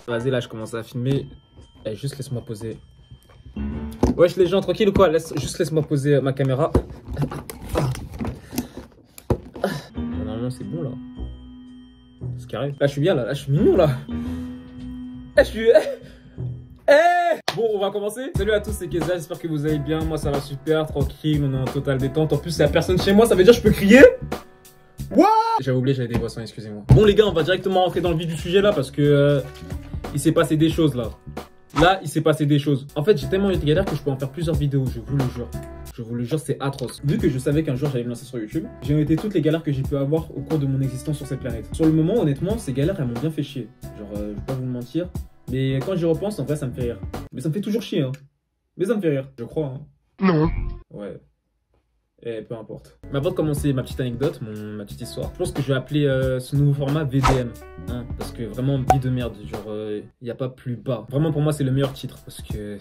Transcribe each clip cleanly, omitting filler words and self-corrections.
Vas-y, là, je commence à filmer. Eh, juste laisse-moi poser. Wesh, les gens, tranquille ou quoi? Juste laisse-moi poser ma caméra. Normalement, c'est bon, là. C'est carré. Là, je suis bien, là. Là, je suis mignon, là. Je suis... Bon, on va commencer. Salut à tous, c'est Keza, j'espère que vous allez bien. Moi, ça va super, tranquille, on est en totale détente. En plus, il n'y a personne chez moi, ça veut dire que je peux crier. What? J'avais oublié, j'avais des boissons, excusez-moi. Bon, les gars, on va directement rentrer dans le vif du sujet, là, parce que il s'est passé des choses, là. Là, il s'est passé des choses. En fait, j'ai tellement été galère que je peux en faire plusieurs vidéos, je vous le jure. Je vous le jure, c'est atroce. Vu que je savais qu'un jour j'allais me lancer sur YouTube, j'ai noté toutes les galères que j'ai pu avoir au cours de mon existence sur cette planète. Sur le moment, honnêtement, ces galères, elles m'ont bien fait chier. Genre, je vais pas vous mentir. Mais quand j'y repense, en vrai, ça me fait rire. Mais ça me fait toujours chier, hein. Mais ça me fait rire, je crois, hein. Non. Ouais. Et peu importe. Mais avant de commencer ma petite anecdote, ma petite histoire, je pense que je vais appeler ce nouveau format VDM. Hein, parce que vraiment, vie de merde. Genre, il n'y a pas plus bas. Vraiment, pour moi, c'est le meilleur titre. Parce que...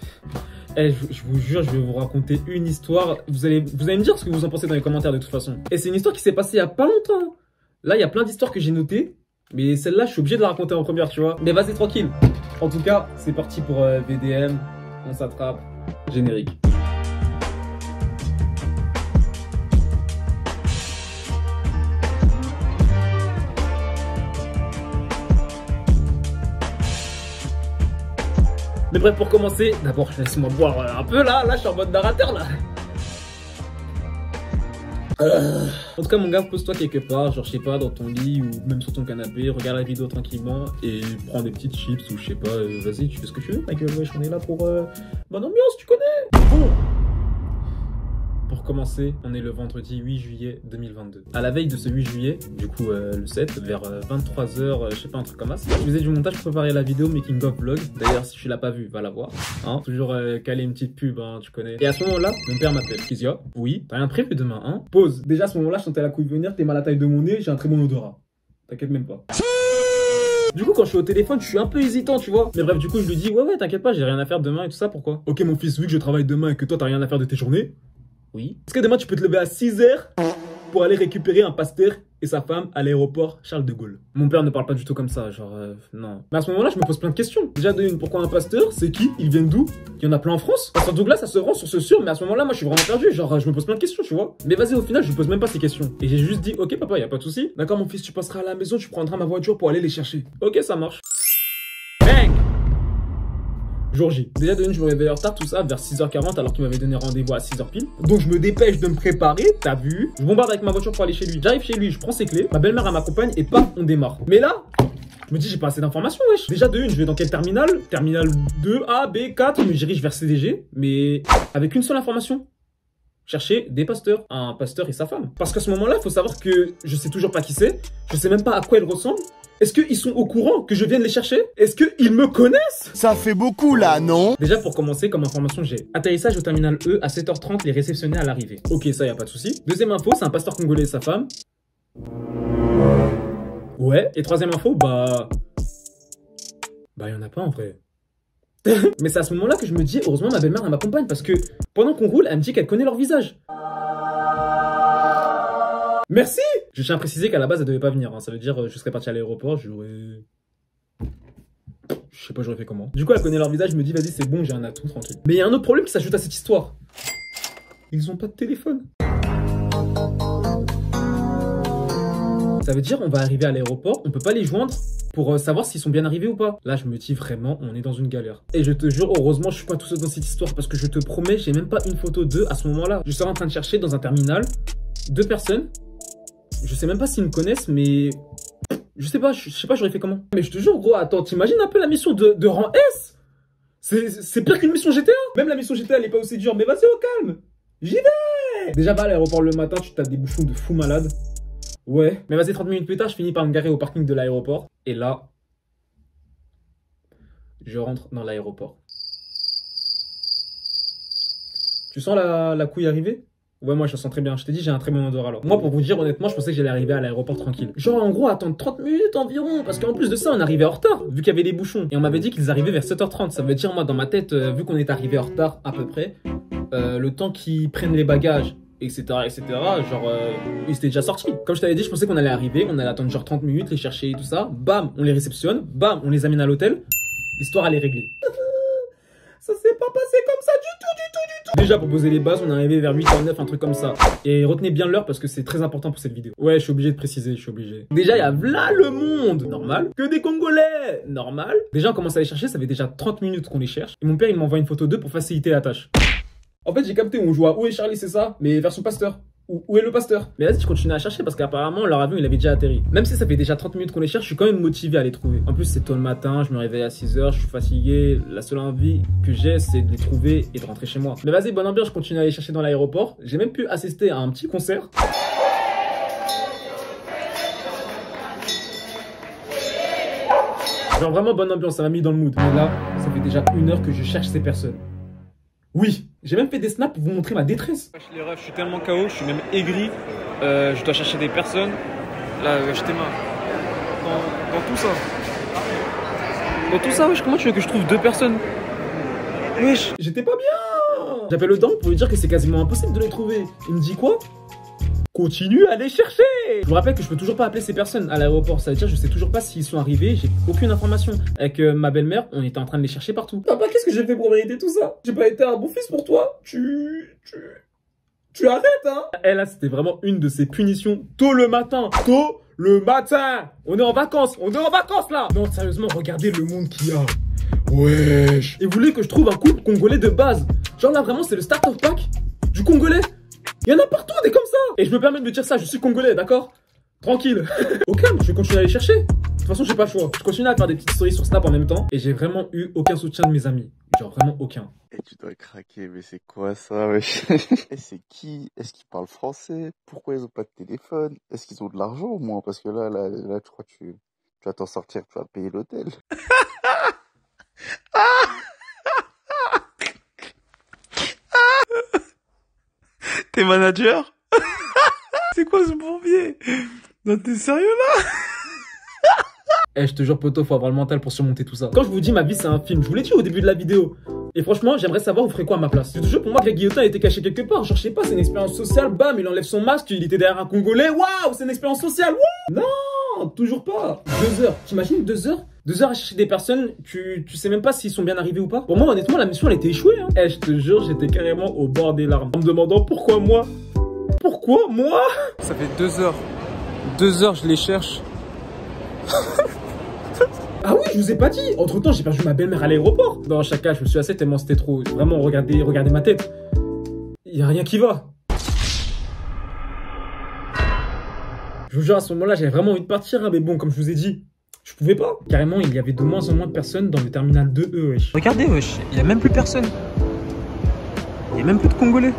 je vous jure, je vais vous raconter une histoire. Vous allez me dire ce que vous en pensez dans les commentaires de toute façon. Et c'est une histoire qui s'est passée il n'y a pas longtemps. Là, il y a plein d'histoires que j'ai notées. Mais celle-là, je suis obligé de la raconter en première, tu vois. Mais vas-y, tranquille. En tout cas, c'est parti pour VDM. On s'attrape. Générique. Mais bref, pour commencer, d'abord, laisse-moi boire un peu là. Là, je suis en mode narrateur là. En tout cas, mon gars, pose-toi quelque part, genre, je sais pas, dans ton lit ou même sur ton canapé, regarde la vidéo tranquillement et prends des petites chips ou je sais pas, vas-y, tu fais ce que tu veux, Michael, wesh, on est là pour bonne ambiance, tu connais. Bon. Pour commencer, on est le vendredi 8 juillet 2022. À la veille de ce 8 juillet, du coup le 7, vers 23 h, je sais pas, un truc comme ça. Je faisais du montage pour préparer la vidéo Making of Vlog. D'ailleurs, si tu l'as pas vu, va la voir. Hein, toujours caler une petite pub, hein, tu connais. Et à ce moment-là, mon père m'appelle. Kizia, oui, t'as rien prévu demain, hein? Pause. Déjà à ce moment-là, je sentais la couille venir, t'es mal à la taille de mon nez, j'ai un très bon odorat. T'inquiète même pas. Du coup, quand je suis au téléphone, je suis un peu hésitant, tu vois. Mais bref, du coup, je lui dis, ouais, t'inquiète pas, j'ai rien à faire demain et tout ça, pourquoi? Ok, mon fils, vu que je travaille demain et que toi, t'as rien à faire de tes journées. Oui. Est-ce que demain tu peux te lever à 6 h pour aller récupérer un pasteur et sa femme à l'aéroport Charles de Gaulle? Mon père ne parle pas du tout comme ça, genre non. Mais à ce moment-là, je me pose plein de questions. Déjà de une, pourquoi un pasteur? C'est qui? Ils viennent d'où? Il y en a plein en France? Pasteur Douglas, ça se rend sur ce sûr, mais à ce moment-là, moi je suis vraiment perdu. Genre, je me pose plein de questions, tu vois. Mais vas-y, au final, je me pose même pas ces questions. Et j'ai juste dit, ok papa, y a pas de souci. D'accord, mon fils, tu passeras à la maison, tu prendras ma voiture pour aller les chercher. Ok, ça marche. Bang! Jour J. Déjà de une, je me réveille en retard, tout ça, vers 6 h 40 alors qu'il m'avait donné rendez-vous à 6 h pile. Donc je me dépêche de me préparer, t'as vu. Je bombarde avec ma voiture pour aller chez lui. J'arrive chez lui, je prends ses clés, ma belle-mère elle m'accompagne et paf, on démarre. Mais là, je me dis j'ai pas assez d'informations, wesh. Déjà de une, je vais dans quel terminal? Terminal 2, A, B, 4, je me dirige vers CDG, mais avec une seule information. Chercher des pasteurs, un pasteur et sa femme. Parce qu'à ce moment-là, il faut savoir que je sais toujours pas qui c'est, je sais même pas à quoi ils ressemblent. Est-ce qu'ils sont au courant que je vienne les chercher? Est-ce qu'ils me connaissent? Ça fait beaucoup là, non? Déjà pour commencer, comme information j'ai atterrissage au terminal E à 7 h 30, les réceptionnés à l'arrivée. Ok, ça y a pas de souci. Deuxième info, c'est un pasteur congolais et sa femme. Ouais. Et troisième info, bah y en a pas en vrai. Mais c'est à ce moment-là que je me dis, heureusement ma belle-mère elle m'accompagne parce que pendant qu'on roule, elle me dit qu'elle connaît leur visage. Merci. Je tiens à préciser qu'à la base elle devait pas venir, hein. Ça veut dire je serais parti à l'aéroport, j'aurais... Je sais pas, j'aurais fait comment. Du coup elle connaît leur visage, je me dis vas-y c'est bon, j'ai un atout, tranquille. Mais il y a un autre problème qui s'ajoute à cette histoire. Ils ont pas de téléphone. Ça veut dire on va arriver à l'aéroport, on peut pas les joindre pour savoir s'ils sont bien arrivés ou pas. Là je me dis vraiment on est dans une galère. Et je te jure heureusement je suis pas tout seul dans cette histoire parce que je te promets j'ai même pas une photo d'eux à ce moment là. Je serais en train de chercher dans un terminal 2 personnes. Je sais même pas s'ils me connaissent mais je sais pas j'aurais fait comment. Mais je te jure gros attends t'imagines un peu la mission de rang S. C'est pire qu'une mission GTA. Même la mission GTA elle est pas aussi dure mais vas-y au calme. J'y vais. Déjà va à l'aéroport le matin tu tapes des bouchons de fou malade. Ouais, mais vas-y 30 minutes plus tard, je finis par me garer au parking de l'aéroport. Et là, je rentre dans l'aéroport. Tu sens la couille arriver? Ouais, moi je la sens très bien. Je t'ai dit, j'ai un très bon odorat alors. Moi, pour vous dire, honnêtement, je pensais que j'allais arriver à l'aéroport tranquille. Genre, en gros, attendre 30 minutes environ. Parce qu'en plus de ça, on arrivait en retard, vu qu'il y avait des bouchons. Et on m'avait dit qu'ils arrivaient vers 7 h 30. Ça veut dire, moi, dans ma tête, vu qu'on est arrivé en retard à peu près, le temps qu'ils prennent les bagages, etc. Genre, ils étaient déjà sortis. Comme je t'avais dit, je pensais qu'on allait arriver, on allait attendre genre 30 minutes, les chercher et tout ça. Bam, on les réceptionne. Bam, on les amène à l'hôtel. l'histoire elle est réglée. Ça s'est pas passé comme ça du tout. Déjà pour poser les bases, on est arrivé vers 8h09, un truc comme ça. Et retenez bien l'heure parce que c'est très important pour cette vidéo. Ouais, je suis obligé de préciser, je suis obligé. Déjà, il y a là le monde, normal. Que des Congolais, normal. Déjà, on commence à les chercher, ça fait déjà 30 minutes qu'on les cherche. Et mon père, il m'envoie une photo d'eux pour faciliter la tâche. En fait, j'ai capté, on joue à Où est Charlie, c'est ça, mais version pasteur. Où est le pasteur? Mais vas-y, je continue à chercher parce qu'apparemment leur avion il avait déjà atterri. Même si ça fait déjà 30 minutes qu'on les cherche, je suis quand même motivé à les trouver. En plus, c'est tôt le matin, je me réveille à 6h, je suis fatigué. La seule envie que j'ai, c'est de les trouver et de rentrer chez moi. Mais vas-y, bonne ambiance, je continue à les chercher dans l'aéroport. J'ai même pu assister à un petit concert. Genre vraiment bonne ambiance, ça m'a mis dans le mood. Mais là, ça fait déjà 1 heure que je cherche ces personnes. Oui, j'ai même fait des snaps pour vous montrer ma détresse. Les refs, je suis tellement KO, je suis même aigri. Je dois chercher des personnes. Là, j'étais marre. Dans tout ça. Dans tout ça, wesh, comment tu veux que je trouve 2 personnes? Wesh. J'étais pas bien. J'appelle le dent pour lui dire que c'est quasiment impossible de les trouver. Il me dit quoi? Continue à les chercher. Je vous rappelle que je peux toujours pas appeler ces personnes à l'aéroport. Ça veut dire que je sais toujours pas s'ils sont arrivés. J'ai aucune information. Avec ma belle-mère, on était en train de les chercher partout. Papa, qu'est-ce que j'ai fait pour mériter tout ça? J'ai pas été un bon fils pour toi? Tu arrêtes, hein? Et là, c'était vraiment une de ces punitions tôt le matin. Tôt le matin. On est en vacances là. Non, sérieusement, regardez le monde qu'il y a. Wesh. Et vous voulez que je trouve un couple congolais de base? Genre là, vraiment, c'est le starter pack du congolais. Il y en a partout des comme ça. Et je me permets de dire ça, je suis congolais, d'accord? Tranquille. Au calme, je vais continuer à les chercher. De toute façon, j'ai pas le choix. Je continue à faire des petites stories sur Snap en même temps. Et j'ai vraiment eu aucun soutien de mes amis. Genre vraiment aucun. Et tu dois craquer, mais c'est quoi ça, wesh? Et c'est qui? Est-ce qu'ils parlent français? Pourquoi ils ont pas de téléphone? Est-ce qu'ils ont de l'argent au moins? Parce que là, tu crois que tu vas t'en sortir, tu vas payer l'hôtel. T'es manager? C'est quoi ce bourbier? Non, t'es sérieux là? Eh, je te jure, poto, faut avoir le mental pour surmonter tout ça. Quand je vous dis ma vie, c'est un film, je vous l'ai dit au début de la vidéo. Et franchement, j'aimerais savoir vous ferez quoi à ma place. C'est toujours pour moi que la guillotin était caché quelque part. Genre, je sais pas, c'est une expérience sociale. Bam, il enlève son masque, il était derrière un Congolais. Waouh, c'est une expérience sociale. Wouh. Non, toujours pas. 2 heures. T'imagines 2 heures? 2 heures à chercher des personnes, tu sais même pas s'ils sont bien arrivés ou pas. Pour moi, honnêtement, la mission, elle était échouée. Hein. Eh, je te jure, j'étais carrément au bord des larmes. En me demandant pourquoi moi? Pourquoi moi? Ça fait 2 heures. 2 heures, je les cherche. Ah oui, je vous ai pas dit. Entre temps, j'ai perdu ma belle-mère à l'aéroport. Dans chaque cas, je me suis assis tellement c'était trop. Vraiment, regardez ma tête. Y a rien qui va. Je vous jure, à ce moment-là, j'avais vraiment envie de partir. Hein, mais bon, comme je vous ai dit, je pouvais pas. Carrément, il y avait de moins en moins de personnes dans le terminal 2E, wesh. Regardez, wesh, il y a même plus personne. Il y a même plus de Congolais.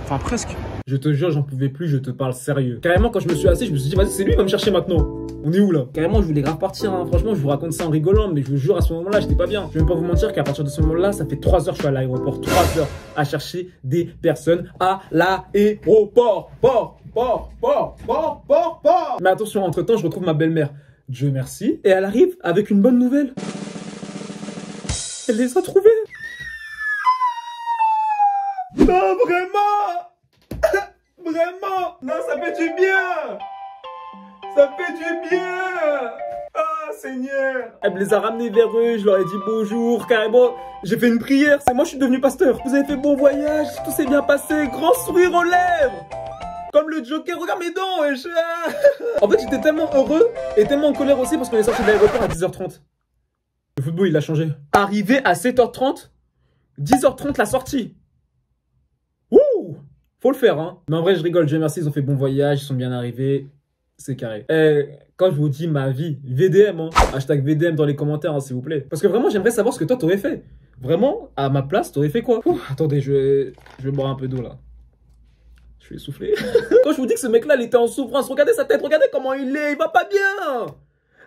Enfin, presque. Je te jure, j'en pouvais plus, je te parle sérieux. Carrément, quand je me suis assis, je me suis dit, vas-y, c'est lui qui va me chercher maintenant. On est où là? Carrément, je voulais grave partir, hein. Franchement, je vous raconte ça en rigolant, mais je vous jure, à ce moment-là, j'étais pas bien. Je vais même pas vous mentir qu'à partir de ce moment-là, ça fait 3 heures que je suis à l'aéroport. 3 heures à chercher des personnes à l'aéroport. Mais attention, entre-temps, je retrouve ma belle-mère. Dieu merci. Et elle arrive avec une bonne nouvelle. Elle les a trouvés. Non, vraiment. Vraiment. Non, ça fait du bien. Ça fait du bien. Ah, Seigneur. Elle me les a ramenés vers eux, je leur ai dit bonjour, carrément. J'ai fait une prière, c'est moi, je suis devenu pasteur. Vous avez fait bon voyage, tout s'est bien passé, grand sourire aux lèvres. Comme le Joker, regarde mes dents, wesh. En fait, j'étais tellement heureux et tellement en colère aussi parce qu'on est sorti de l'aéroport à 10h30. Le football, il a changé. Arrivé à 7h30, 10h30 la sortie. Wouh! Faut le faire, hein. Mais en vrai, je rigole, Dieu merci, ils ont fait bon voyage, ils sont bien arrivés. C'est carré. Quand je vous dis ma vie, VDM, hein. Hashtag VDM dans les commentaires, hein, s'il vous plaît. Parce que vraiment, j'aimerais savoir ce que toi, t'aurais fait. Vraiment, à ma place, t'aurais fait quoi? Attendez, je vais boire un peu d'eau, là. Je suis essoufflé. Quand je vous dis que ce mec-là, il était en souffrance, regardez sa tête, regardez comment il est, il va pas bien.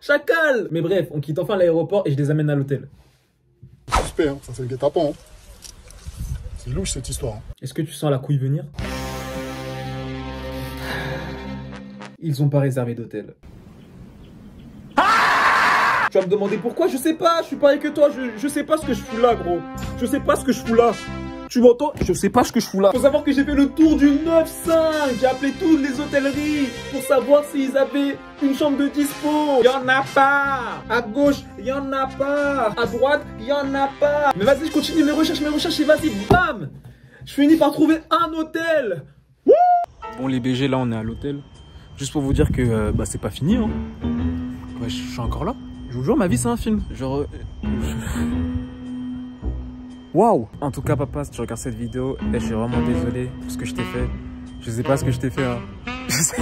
Chacal. Mais bref, on quitte enfin l'aéroport et je les amène à l'hôtel. Suspect, hein. Ça c'est le guet-apens. Hein. C'est louche cette histoire. Hein. Est-ce que tu sens la couille venir? Ils ont pas réservé d'hôtel. Tu vas me demander pourquoi? Je sais pas, je suis pareil que toi, je sais pas ce que je fous là, gros. Je sais pas ce que je fous là. Tu m'entends? Je sais pas ce que je fous là. Faut savoir que j'ai fait le tour du 9-5. J'ai appelé toutes les hôtelleries pour savoir s'ils avaient une chambre de dispo. Y'en a pas. À gauche, y'en a pas. À droite, y'en a pas. Mais vas-y, je continue mes recherches et vas-y, bam. Je finis par trouver un hôtel. Bon les BG, là on est à l'hôtel. Juste pour vous dire que bah c'est pas fini hein. Ouais, je suis encore là. Je vous jure, ma vie c'est un film. Genre... Waouh! En tout cas papa, si tu regardes cette vidéo, je suis vraiment désolé pour ce que je t'ai fait. Je sais pas ce que je t'ai fait hein. Je sais...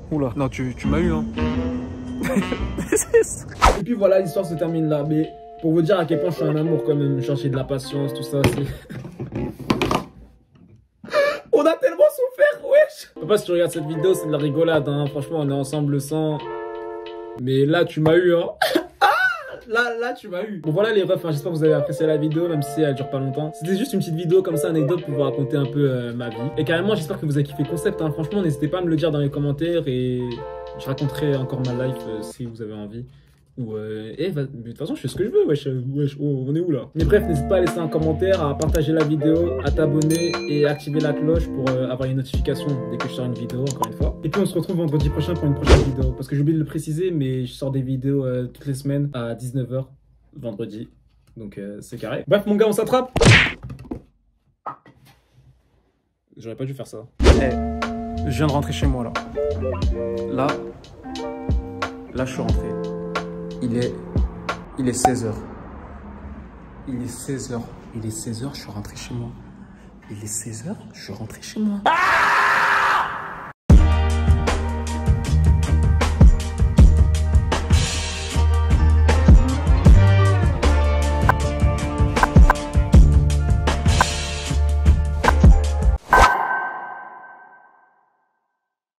Oula, non tu m'as eu hein. Et puis voilà, l'histoire se termine là. Mais pour vous dire à quel point je suis un amour quand même, chercher de la patience, tout ça. On a tellement souffert, wesh. Papa, si tu regardes cette vidéo, c'est de la rigolade, hein. Franchement, on est ensemble le sang. Mais là, tu m'as eu, hein. Là, tu m'as eu. Bon, voilà les refs, hein. J'espère que vous avez apprécié la vidéo, même si elle dure pas longtemps. C'était juste une petite vidéo comme ça, anecdote, pour vous raconter un peu ma vie. Et carrément, j'espère que vous avez kiffé le concept, hein. Franchement, n'hésitez pas à me le dire dans les commentaires et je raconterai encore ma life si vous avez envie. Ou de toute façon je fais ce que je veux, wesh, oh, on est où là? Mais bref, n'hésite pas à laisser un commentaire, à partager la vidéo, à t'abonner et à activer la cloche pour avoir les notifications dès que je sors une vidéo, encore une fois. Et puis on se retrouve vendredi prochain pour une prochaine vidéo, parce que j'ai oublié de le préciser, mais je sors des vidéos toutes les semaines à 19 h vendredi, donc c'est carré. Bref mon gars, on s'attrape. J'aurais pas dû faire ça. Hey, je viens de rentrer chez moi là. Là je suis rentré. Il est 16 h. Il est 16 h. Il est 16 h, je suis rentré chez moi. Il est 16 h, je suis rentré chez moi.